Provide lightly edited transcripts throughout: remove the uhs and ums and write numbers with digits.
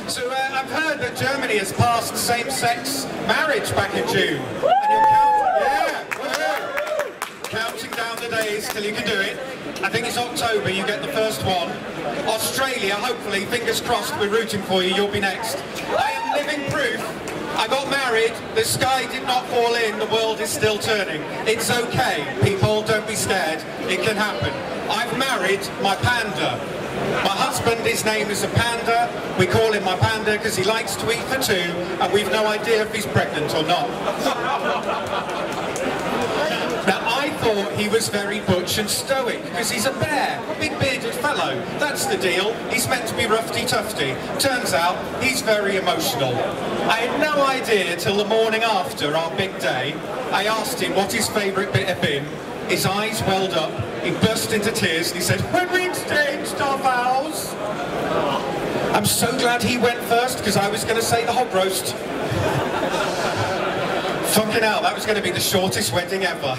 So I've heard that Germany has passed same-sex marriage back in June. And you're counting down the days till you can do it. I think it's October, you get the first one. Australia, hopefully, fingers crossed, we're rooting for you, you'll be next. I am living proof. I got married, the sky did not fall in, the world is still turning. It's okay, people, don't be scared, it can happen. I've married my panda. My husband, his name is a panda. We call him my panda because he likes to eat for two, and we've no idea if he's pregnant or not. Now, I thought he was very butch and stoic because he's a bear, a big bearded fellow. That's the deal. He's meant to be roughy-tufty. Turns out, he's very emotional. I had no idea till the morning after our big day. I asked him what his favourite bit had been. His eyes welled up, he burst into tears and he said, "When we exchanged our vows." I'm so glad he went first because I was going to say the hog roast. Fucking hell, that was going to be the shortest wedding ever.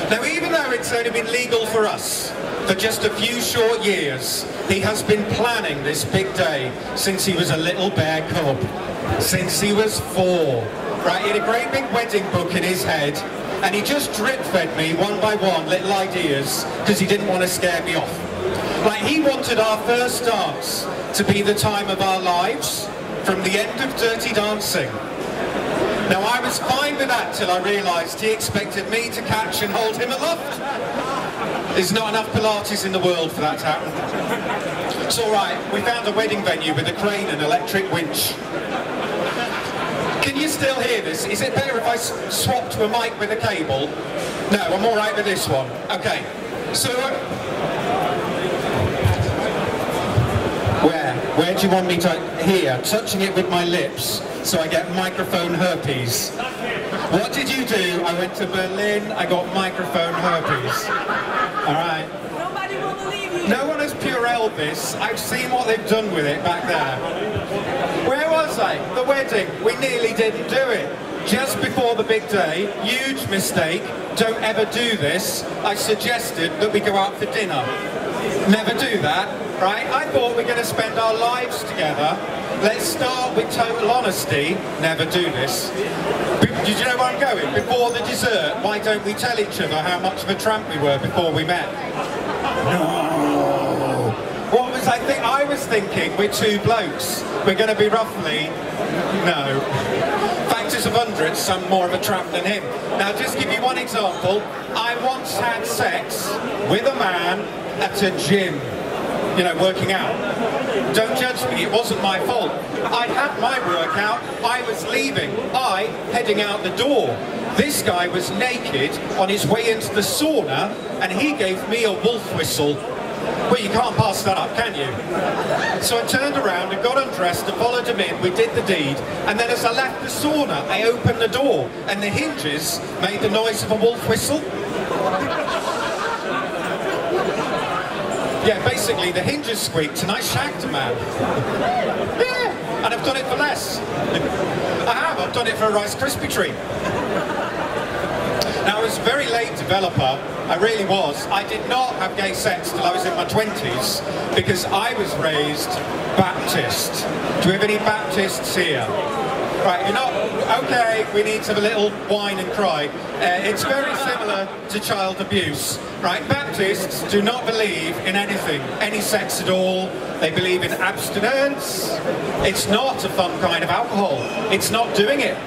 Now, even though it's only been legal for us for just a few short years, he has been planning this big day since he was a little bear cub, since he was 4. Right, he had a great big wedding book in his head, and he just drip-fed me one by one little ideas because he didn't want to scare me off. Like, he wanted our first dance to be the time of our lives from the end of Dirty Dancing. Now, I was fine with that till I realised he expected me to catch and hold him aloft. There's not enough Pilates in the world for that to happen. It's all right, we found a wedding venue with a crane and electric winch. Can you still hear this? Is it better if I swap to a mic with a cable? No, I'm all right with this one. Okay, so where do you want me to? Here, touching it with my lips, so I get microphone herpes. What did you do? I went to Berlin, I got microphone herpes. All right. Nobody will believe you. No one has Purelled this. I've seen what they've done with it back there. Where was I? The wedding. We nearly didn't do it. Just before the big day, huge mistake, don't ever do this, I suggested that we go out for dinner. Never do that, right? I thought we're going to spend our lives together. Let's start with total honesty. Never do this. Did you know where I'm going? Before the dessert, why don't we tell each other how much of a tramp we were before we met? No. What was I think? I was thinking we're 2 blokes. We're going to be roughly... No. Factors of hundreds, some more of a tramp than him. Now, just give you one example. I once had sex with a man at a gym. You know, working out. Don't judge me, it wasn't my fault. I had my workout, I was leaving, heading out the door. This guy was naked on his way into the sauna, and he gave me a wolf whistle. Well, you can't pass that up, can you? So I turned around and got undressed and followed him in, we did the deed, and then as I left the sauna, I opened the door, and the hinges made the noise of a wolf whistle. Yeah, basically the hinges squeaked and I shagged a man. Yeah, and I've done it for less. I've done it for a Rice Krispie treat. Now, I was a very late developer, I really was. I did not have gay sex till I was in my 20s because I was raised Baptist. Do we have any Baptists here? Right, you're not, okay, we need to have a little whine and cry. It's very similar to child abuse, right? Baptists do not believe in anything, any sex at all. They believe in abstinence. It's not a fun kind of alcohol. It's not doing it.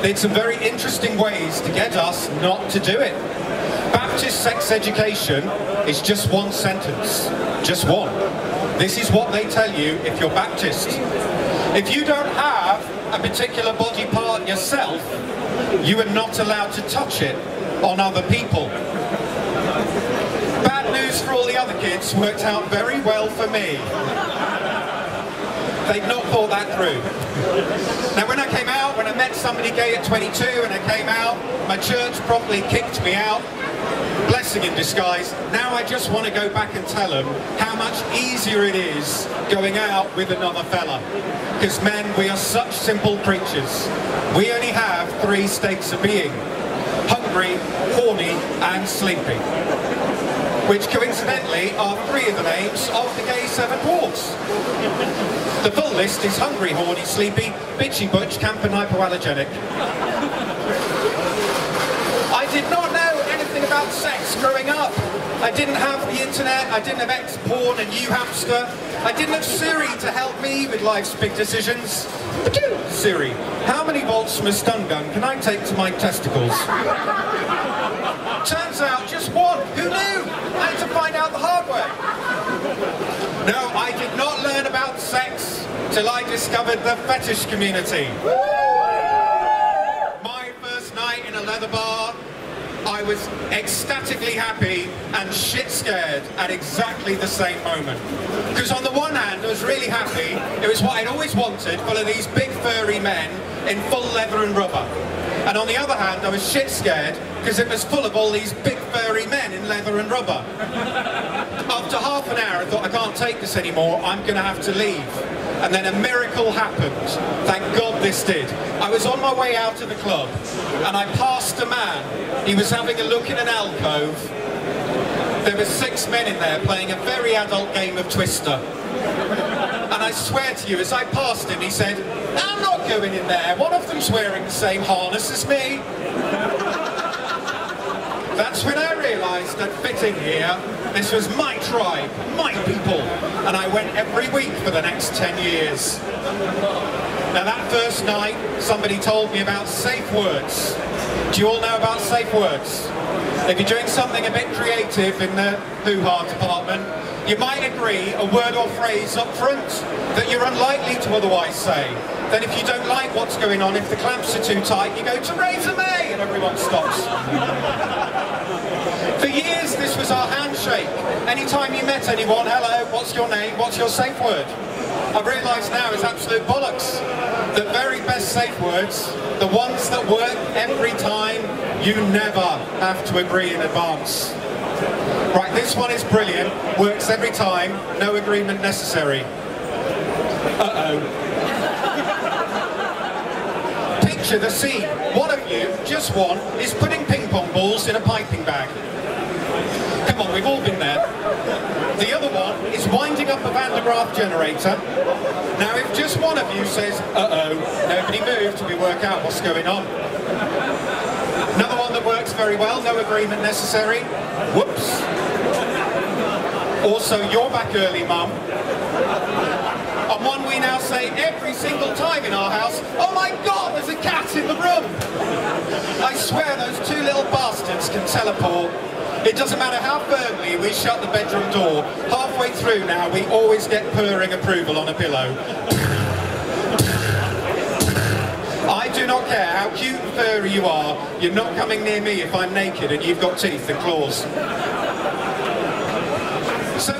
There's some very interesting ways to get us not to do it. Baptist sex education is just one sentence, just one. This is what they tell you if you're Baptist. If you don't have a particular body part yourself, you are not allowed to touch it on other people. Bad news for all the other kids, worked out very well for me. They'd not thought that through. Now, when I came out, when I met somebody gay at 22 and I came out, my church promptly kicked me out. Blessing in disguise. Now I just want to go back and tell them how much easier it is going out with another fella. Because men, we are such simple creatures. We only have 3 states of being. Hungry, horny, and sleepy. Which coincidentally are 3 of the names of the gay 7 dwarfs. The full list is hungry, horny, sleepy, bitchy, butch, camp and hypoallergenic. I did not know anything about sex growing up. I didn't have the internet, I didn't have X-Porn and YouHamster. I didn't have Siri to help me with life's big decisions. Siri, how many volts from a stun gun can I take to my testicles? Turns out just one. Who knew? I had to find out the hard way. No, I did not learn about sex till I discovered the fetish community. My first night in a leather bar, I was ecstatically happy and shit scared at exactly the same moment. Because on the one hand, I was really happy. It was what I'd always wanted, full of these big furry men in full leather and rubber. And on the other hand, I was shit scared because it was full of all these big furry men in leather and rubber. After half an hour, I thought, I can't take this anymore, I'm going to have to leave. And then a miracle happened. Thank God this did. I was on my way out of the club, and I passed a man. He was having a look in an alcove. There were 6 men in there playing a very adult game of Twister. And I swear to you, as I passed him, he said, I'm not going in there. One of them's wearing the same harness as me. That's when I realised that fitting here, this was my tribe, my people, and I went every week for the next 10 years. Now that first night, somebody told me about safe words. Do you all know about safe words? If you're doing something a bit creative in the hoo-ha department, you might agree a word or phrase up front that you're unlikely to otherwise say. Then if you don't like what's going on, if the clamps are too tight, you go, Theresa May, and everyone stops. For years, this was our handshake. Anytime you met anyone, hello, what's your name, what's your safe word? I've realised now it's absolute bollocks. The very best safe words, the ones that work every time, you never have to agree in advance. Right, this one is brilliant, works every time, no agreement necessary. Uh-oh. Picture the scene. One of you, just one, is putting ping pong balls in a piping bag. Come on, we've all been there. The other one is winding up a Van de Graaff generator. Now if just one of you says, uh-oh, nobody move till we work out what's going on. Another one that works very well, no agreement necessary. Whoops. Also, you're back early, Mum. On one we now say every single time in our house, oh my God, there's a cat in the room. I swear those 2 little bastards can teleport. It doesn't matter how firmly we shut the bedroom door. Halfway through now, we always get purring approval on a pillow. I do not care how cute and furry you are, you're not coming near me if I'm naked and you've got teeth and claws. So